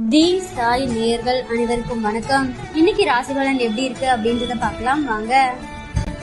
தி சாய் நேயர்கள் அனைவருக்கும் வணக்கம். இன்னைக்கு ராசி பலன் எப்படி இருக்கு அப்படின்றத பார்க்கலாம் வாங்க.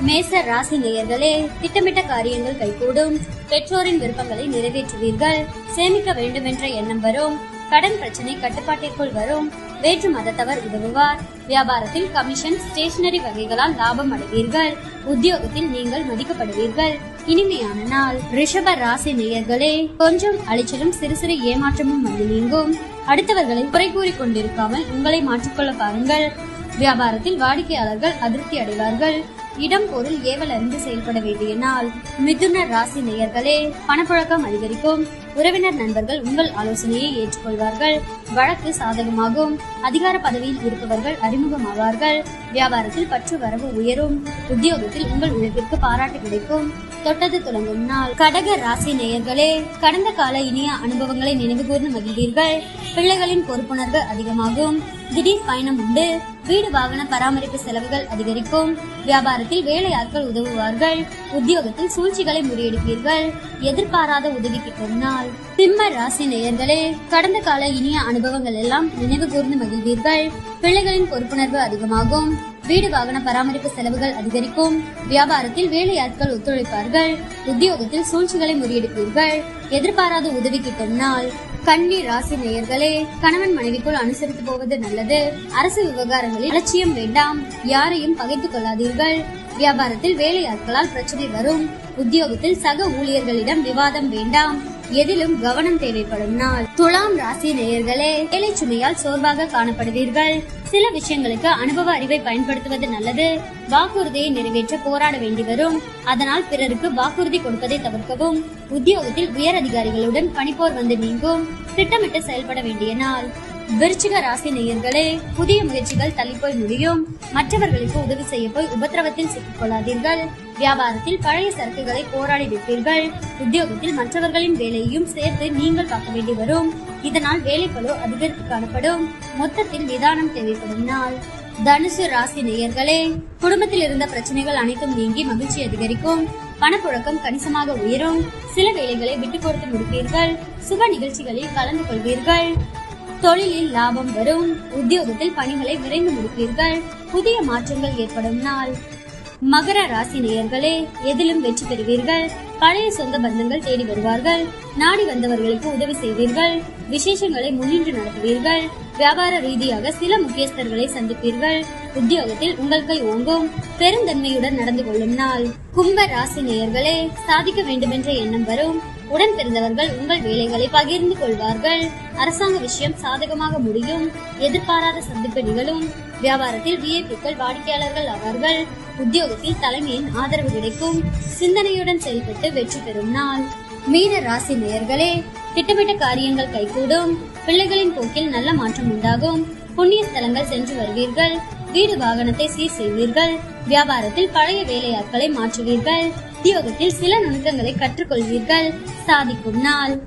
மேச ராசி நேயர்களே, திட்டமிட்ட காரியங்கள் கைகூடும். பெற்றோரின் விருப்பங்களை நிறைவேற்றுவீர்கள். சேமிக்க வேண்டும் என்ற எண்ணம் வரும். கடன் பிரச்சனை கட்டுப்பாட்டிற்குள் வரும். வேற்று மதத்தவர் உதவுவார். வியாபாரத்தில் கமிஷன், ஸ்டேஷனரி வகைகளால் லாபம் அடைவீர்கள். உத்தியோகத்தில் நீங்கள் மதிக்கப்படுவீர்கள். இனிமையான நாள். ரிஷப ராசி நேயர்களே, கொஞ்சம் அலைச்சலும் சிறு சிறு ஏமாற்றமும் வந்து நீங்கும். அடுத்தவர்களை குறை கூறி கொண்டிருக்காமல் உங்களை மாற்றிக்கொள்ள பாருங்கள். வியாபாரத்தில் வாடிக்கையாளர்கள் அதிருப்தி அடைவார்கள். இடம் பொருள் ஏவல் அறிந்து செயல்பட வேண்டிய நாள். மிதுன ராசி நேயர்களே, பணப்புழக்கம் அதிகரிக்கும். உறவினர் நண்பர்கள் உங்கள் ஆலோசனையை ஏற்றுக்கொள்வார்கள். வழக்கு சாதகமாகும். அதிகார பதவியில் இருப்பவர்கள் அறிமுகமாவார்கள். வியாபாரத்தில் பற்று வரவு உயரும். உத்தியோகத்தில் உங்கள் உழைப்பிற்கு பாராட்டு கிடைக்கும். தொட்டது தொடங்கும் நாள். கடக ராசி நேயர்களே, கடந்த கால இனிய அனுபவங்களை நினைவு கூர்ந்து மகிழ்வீர்கள். பிள்ளைகளின் பொறுப்புணர்வு அதிகமாகும். திடீர் பயணம் உண்டு. வீடு வாகன பராமரிப்பு செலவுகள் அதிகரிக்கும். வியாபாரத்தில் வேலையாட்கள் உதவுவார்கள். உத்தியோகத்தில் சூழ்ச்சிகளை முறியடிப்பீர்கள். எதிர்பாராத உதவி கிட்டும் நாள். சிம்ம ராசி நேயர்களே, கடந்த கால இனிய அனுபவங்கள் எல்லாம் நினைவு கூர்ந்து மகிழ்வீர்கள். பிள்ளைகளின் பொறுப்புணர்வு அதிகமாகும். வீடு வாகன பராமரிப்பு செலவுகள் அதிகரிக்கும். வியாபாரத்தில் வேலையாட்கள் ஒத்துழைப்பார்கள். உத்தியோகத்தில் சூழ்ச்சிகளை முறியடிப்பீர்கள். எதிர்பாராத உதவி கிட்டும் நாள். கன்னி ராசி நேயர்களே, கணவன் மனைவிக்குள் அனுசரித்து போவது நல்லது. அரசு விவகாரங்களில் அலட்சியம் வேண்டாம். யாரையும் பகைத்துக் கொள்ளாதீர்கள். வியாபாரத்தில் வேலையாட்களால் பிரச்சனை வரும். உத்தியோகத்தில் சக ஊழியர்களிடம் விவாதம் வேண்டாம். எதிலும் கவனம் தேவைப்படும் நாள். துலாம் ராசி நேயர்களே, வேலை சுமையால் சோர்வாக காணப்படுவீர்கள். சில விஷயங்களுக்கு அனுபவ அறிவை பயன்படுத்துவது நல்லது. வாக்குறுதியை நிறைவேற்ற போராட வேண்டி வரும். அதனால் பிறருக்கு வாக்குறுதி கொடுப்பதை தவிர்க்கவும். உத்தியோகத்தில் உயர் அதிகாரிகளுடன் பணிப்போர் வந்து நீங்கும். திட்டமிட்டு செயல்பட வேண்டிய நாள். விருச்சிக ராசி நேயர்களே, புதிய முயற்சிகள் தள்ளிப்போய் முடியும். மற்றவர்களுக்கு உதவி செய்ய போய் உபத்திரவத்தில் சிக்கிக் கொள்ளாதீர்கள். வியாபாரத்தில் பழைய சரக்குகளை போராடி விற்பீர்கள். உத்தியோகத்தில் மற்றவர்களின் வேலையையும் சேர்த்து நீங்கள் பார்க்க வேண்டி வரும். இதனால் வேலைப்பளு அதிகரித்து காணப்படும். மொத்தத்தில் நிதானம் தேவைப்படும் நாள். தனுசு ராசி நேயர்களே, குடும்பத்தில் இருந்த பிரச்சனைகள் அனைத்தும் நீங்கி மகிழ்ச்சி அதிகரிக்கும். பணப்புழக்கம் கணிசமாக உயரும். சில வேலைகளை விட்டுக் கொடுத்து முடிப்பீர்கள். சுப நிகழ்ச்சிகளில் கலந்து கொள்வீர்கள். தொழிலில் லாபம் வரும். உத்தியோகத்தில் பணிகளை விரைந்து முடிப்பீர்கள். புதிய மாற்றங்கள் ஏற்படும் நாள். மகர ராசி நேயர்களே, எதிலும் வெற்றி பெறுவீர்கள். பழைய சொந்த பந்தங்கள் தேடி வருவார்கள். நாடி வந்தவர்களுக்கு உதவி செய்வீர்கள். விசேஷங்களை முன்னின்று நடத்துவீர்கள். வியாபார ரீதியாக சில முக்கியஸ்தர்களை சந்திப்பீர்கள். உத்தியோகத்தில் உங்கள் கை ஓங்கும். பெருந்தன்மையுடன் நடந்து கொள்ளும் நாள். கும்ப ராசி நேயர்களே, சாதிக்க வேண்டுமென்ற எண்ணம் வரும். உடன் பிறந்தவர்கள் உங்கள் வேலைகளை பகிர்ந்து கொள்வார்கள். அரசாங்க விஷயம் சாதகமாக முடியும். எதிர்பாராத சந்திப்பு நிகழும். வியாபாரத்தில் விஐபிக்கள் வாடிக்கையாளர்கள் ஆவார்கள். உத்தியோகத்தில் தலைமையின் ஆதரவு கிடைக்கும். சிந்தனையுடன் செயல்பட்டு வெற்றி பெறும் நாள். மீன ராசி நேயர்களே, திட்டமிட்ட காரியங்கள் கைகூடும். பிள்ளைகளின் போக்கில் நல்ல மாற்றம் உண்டாகும். புண்ணிய ஸ்தலங்கள் சென்று வருவீர்கள். வீடு வாகனத்தை சீர் செய்வீர்கள். வியாபாரத்தில் பழைய வேலையாட்களை மாற்றுவீர்கள். உத்தியோகத்தில் சில நுணுக்கங்களை கற்றுக்கொள்வீர்கள். சாதிக்கும் நாள்.